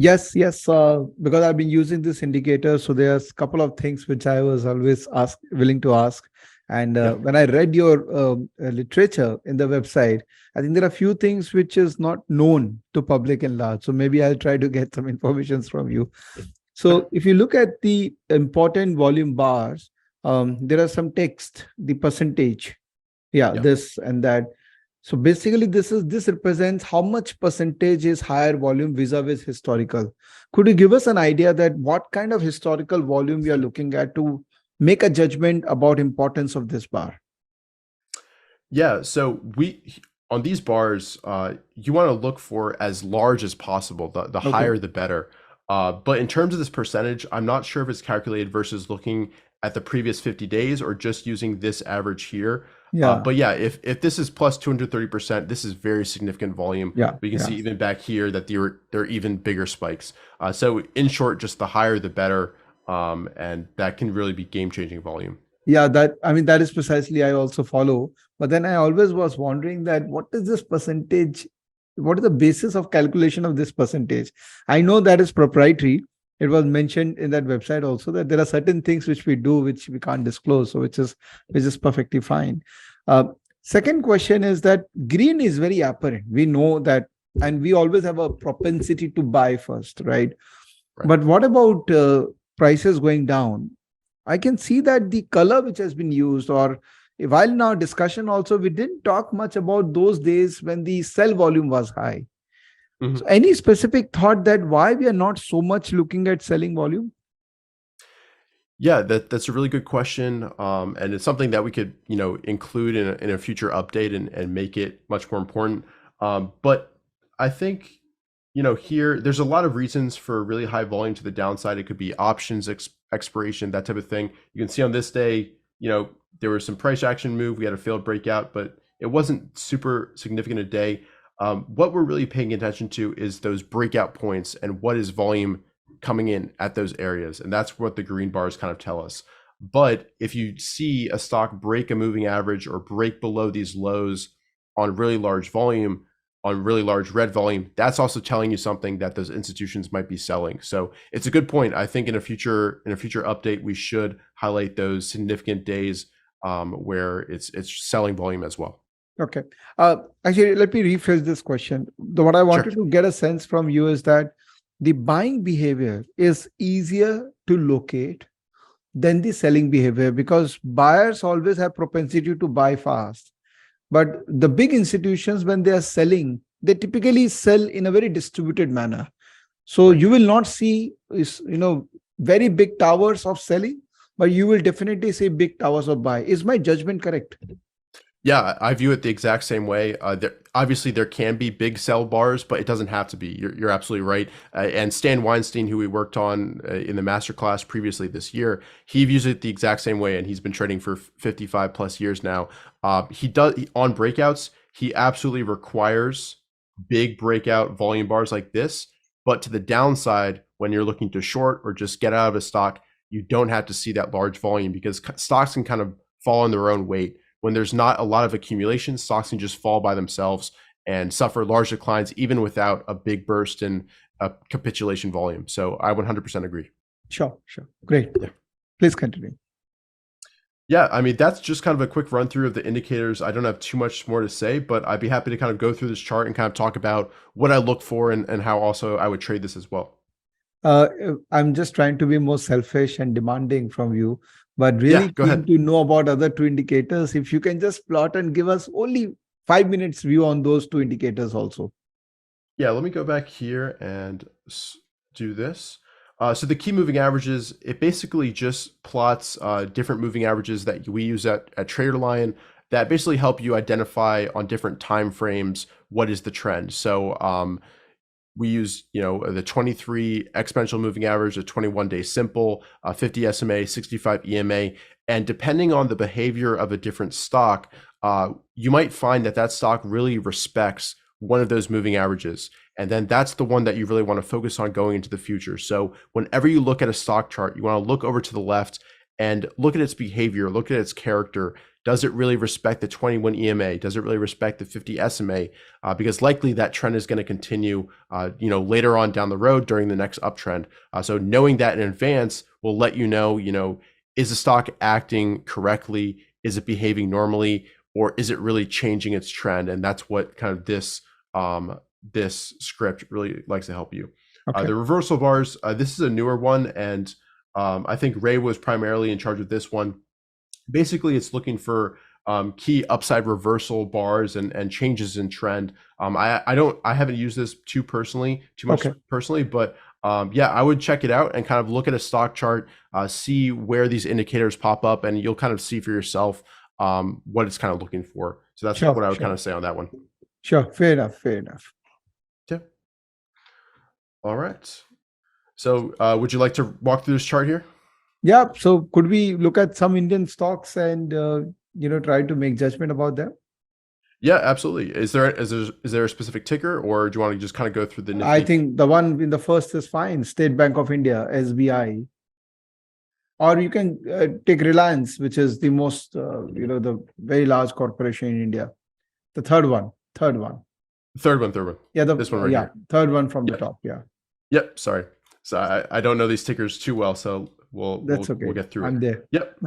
Yes. Because I've been using this indicator, so there's a couple of things which I was always willing to ask. And Yeah. when I read your literature in the website, I think there are a few things which is not known to public and large. So maybe I'll try to get some information from you. Okay. So if you look at the important volume bars, there are some text, the percentage, Yeah. this and that. So basically, this represents how much percentage is higher volume vis-a-vis historical. Could you give us an idea that what kind of historical volume we are looking at to make a judgment about importance of this bar? Yeah. So on these bars, you want to look for as large as possible. The Okay. higher, the better. But in terms of this percentage, I'm not sure if it's calculated versus looking at the previous 50 days or just using this average here. Yeah. But yeah, if this is plus 230%, this is very significant volume. Yeah. We can Yeah. see even back here that there are even bigger spikes. So in short, just the higher, the better. And that can really be game-changing volume. Yeah, that is precisely I also follow. But then I always was wondering that what is this percentage? What is the basis of calculation of this percentage? I know that is proprietary. It was mentioned in that website also that there are certain things which we do which we can't disclose, so which is perfectly fine. Uh, Second question is that green is very apparent. We know that, and we always have a propensity to buy first, right? Right. But what about prices going down? I can see that the color which has been used, or while in our discussion also, we didn't talk much about those days when the sell volume was high. Mhm. So any specific thought that why we are not so much looking at selling volume? Yeah, that's a really good question, and it's something that we could, include in a future update and make it much more important. But I think, here there's a lot of reasons for really high volume to the downside. It could be options expiration, that type of thing. You can see on this day, there was some price action move. We had a failed breakout, but it wasn't super significant a day. What we're really paying attention to is those breakout points and what is volume coming in at those areas. And that's what the green bars kind of tell us. But if you see a stock break a moving average or break below these lows on really large volume, on really large red volume, that's also telling you something that those institutions might be selling. So it's a good point. I think in a future update, we should highlight those significant days where it's selling volume as well. Okay. Actually, let me rephrase this question. What I wanted to get a sense from you is that the buying behavior is easier to locate than the selling behavior, because buyers always have propensity to buy fast. But the big institutions, when they are selling, they typically sell in a very distributed manner. So Right. you will not see very big towers of selling, but you will definitely see big towers of buy. Is my judgment correct? Yeah, I view it the exact same way. Obviously, there can be big sell bars, but it doesn't have to be. You're absolutely right. And Stan Weinstein, who we worked on in the masterclass previously this year, he views it the exact same way, and he's been trading for 55 plus years now. He does on breakouts. He absolutely requires big breakout volume bars like this. But to the downside, when you're looking to short or just get out of a stock, you don't have to see that large volume, because stocks can kind of fall in their own weight. When there's not a lot of accumulation, stocks can just fall by themselves and suffer large declines even without a big burst in capitulation volume. So I 100% agree. Sure. Great. Yeah. Please continue. Yeah, I mean, that's just kind of a quick run through of the indicators. I don't have too much more to say, but I'd be happy to kind of go through this chart and kind of talk about what I look for and how also I would trade this as well. I'm just trying to be more selfish and demanding from you, but really Go keen ahead. to know about other two indicators. If you can just plot and give us only 5 minutes view on those two indicators also. Yeah, let me go back here and do this. So the key moving averages, it basically just plots different moving averages that we use at TraderLion that basically help you identify on different time frames what is the trend. So we use, the 23 exponential moving average, a 21-day simple, 50 SMA, 65 EMA, and depending on the behavior of a different stock, you might find that stock really respects one of those moving averages. And then that's the one that you really want to focus on going into the future. So whenever you look at a stock chart, you want to look over to the left and look at its behavior, look at its character. Does it really respect the 21 EMA? Does it really respect the 50 SMA? Because likely that trend is going to continue, later on down the road during the next uptrend. So knowing that in advance will let you know, is the stock acting correctly? Is it behaving normally? Or is it really changing its trend? And that's what kind of this script really likes to help you. Okay. The reversal bars, this is a newer one. And I think Ray was primarily in charge of this one. Basically, it's looking for key upside reversal bars and changes in trend. I haven't used this too much personally, but I would check it out and kind of look at a stock chart, see where these indicators pop up, and you'll kind of see for yourself what it's kind of looking for. So that's what I would kind of say on that one. Sure, fair enough. Yeah. All right. So would you like to walk through this chart here? Yeah. So could we look at some Indian stocks and try to make judgment about them? Yeah, absolutely. Is there a specific ticker, or do you want to just kind of go through the? I think the one in the first is fine. State Bank of India, SBI. Or you can take Reliance, which is the most, the very large corporation in India. The third one. Third one. Yeah, this one right here. Third one from the top. Yeah. Yep. Sorry. So I don't know these tickers too well, so we'll get through it. I'm there. Yep.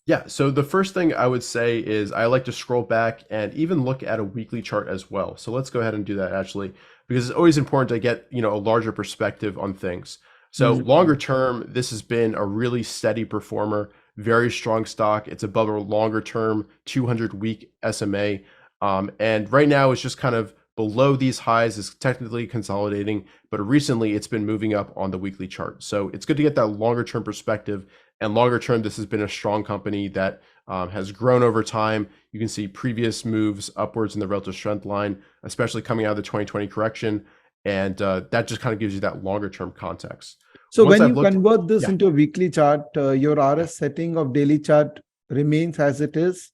Yeah. So the first thing I would say is I like to scroll back and even look at a weekly chart as well. So let's go ahead and do that actually, because it's always important to get a larger perspective on things. So longer term, this has been a really steady performer, very strong stock. It's above a longer term 200-week SMA. And right now it's just kind of below these highs, is technically consolidating, but recently it's been moving up on the weekly chart. So it's good to get that longer term perspective. And longer term, this has been a strong company that has grown over time. You can see previous moves upwards in the relative strength line, especially coming out of the 2020 correction. And that just kind of gives you that longer term context. So when you convert this into a weekly chart, your RS setting of daily chart remains as it is,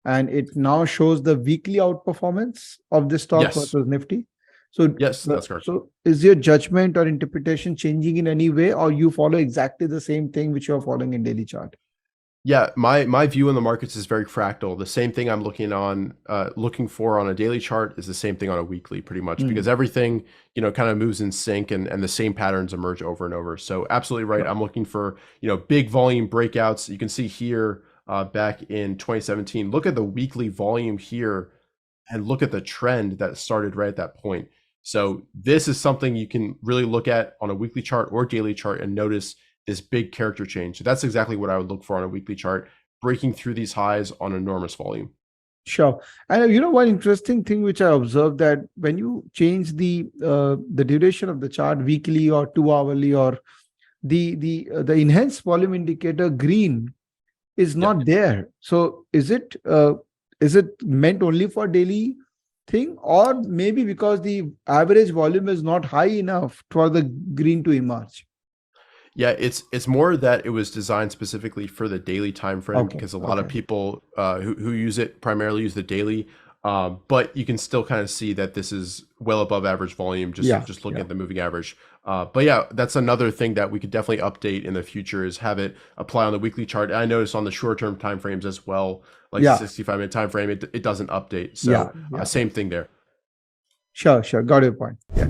and it now shows the weekly outperformance of the stock versus Nifty. So yes, that's correct. So is your judgment or interpretation changing in any way, or you follow exactly the same thing which you're following in daily chart? Yeah, my view on the markets is very fractal. The same thing I'm looking for on a daily chart is the same thing on a weekly, pretty much, because everything kind of moves in sync, and the same patterns emerge over and over. So absolutely right. I'm looking for big volume breakouts. You can see here back in 2017. Look at the weekly volume here, and look at the trend that started right at that point. So this is something you can really look at on a weekly chart or daily chart and notice this big character change. So that's exactly what I would look for on a weekly chart, breaking through these highs on enormous volume. Sure. And one interesting thing which I observed, that when you change the duration of the chart weekly or 2 hourly, or the enhanced volume indicator green is not there. So is it meant only for daily thing, or maybe because the average volume is not high enough for the green to emerge? Yeah, it's more that it was designed specifically for the daily time frame, because a lot of people who use it primarily use the daily, but you can still kind of see that this is well above average volume, just looking at the moving average. But yeah, that's another thing that we could definitely update in the future, is have it apply on the weekly chart. And I noticed on the short-term time frames as well, like the 65-minute time frame, it doesn't update. So same thing there. Sure. Got your point. Yeah.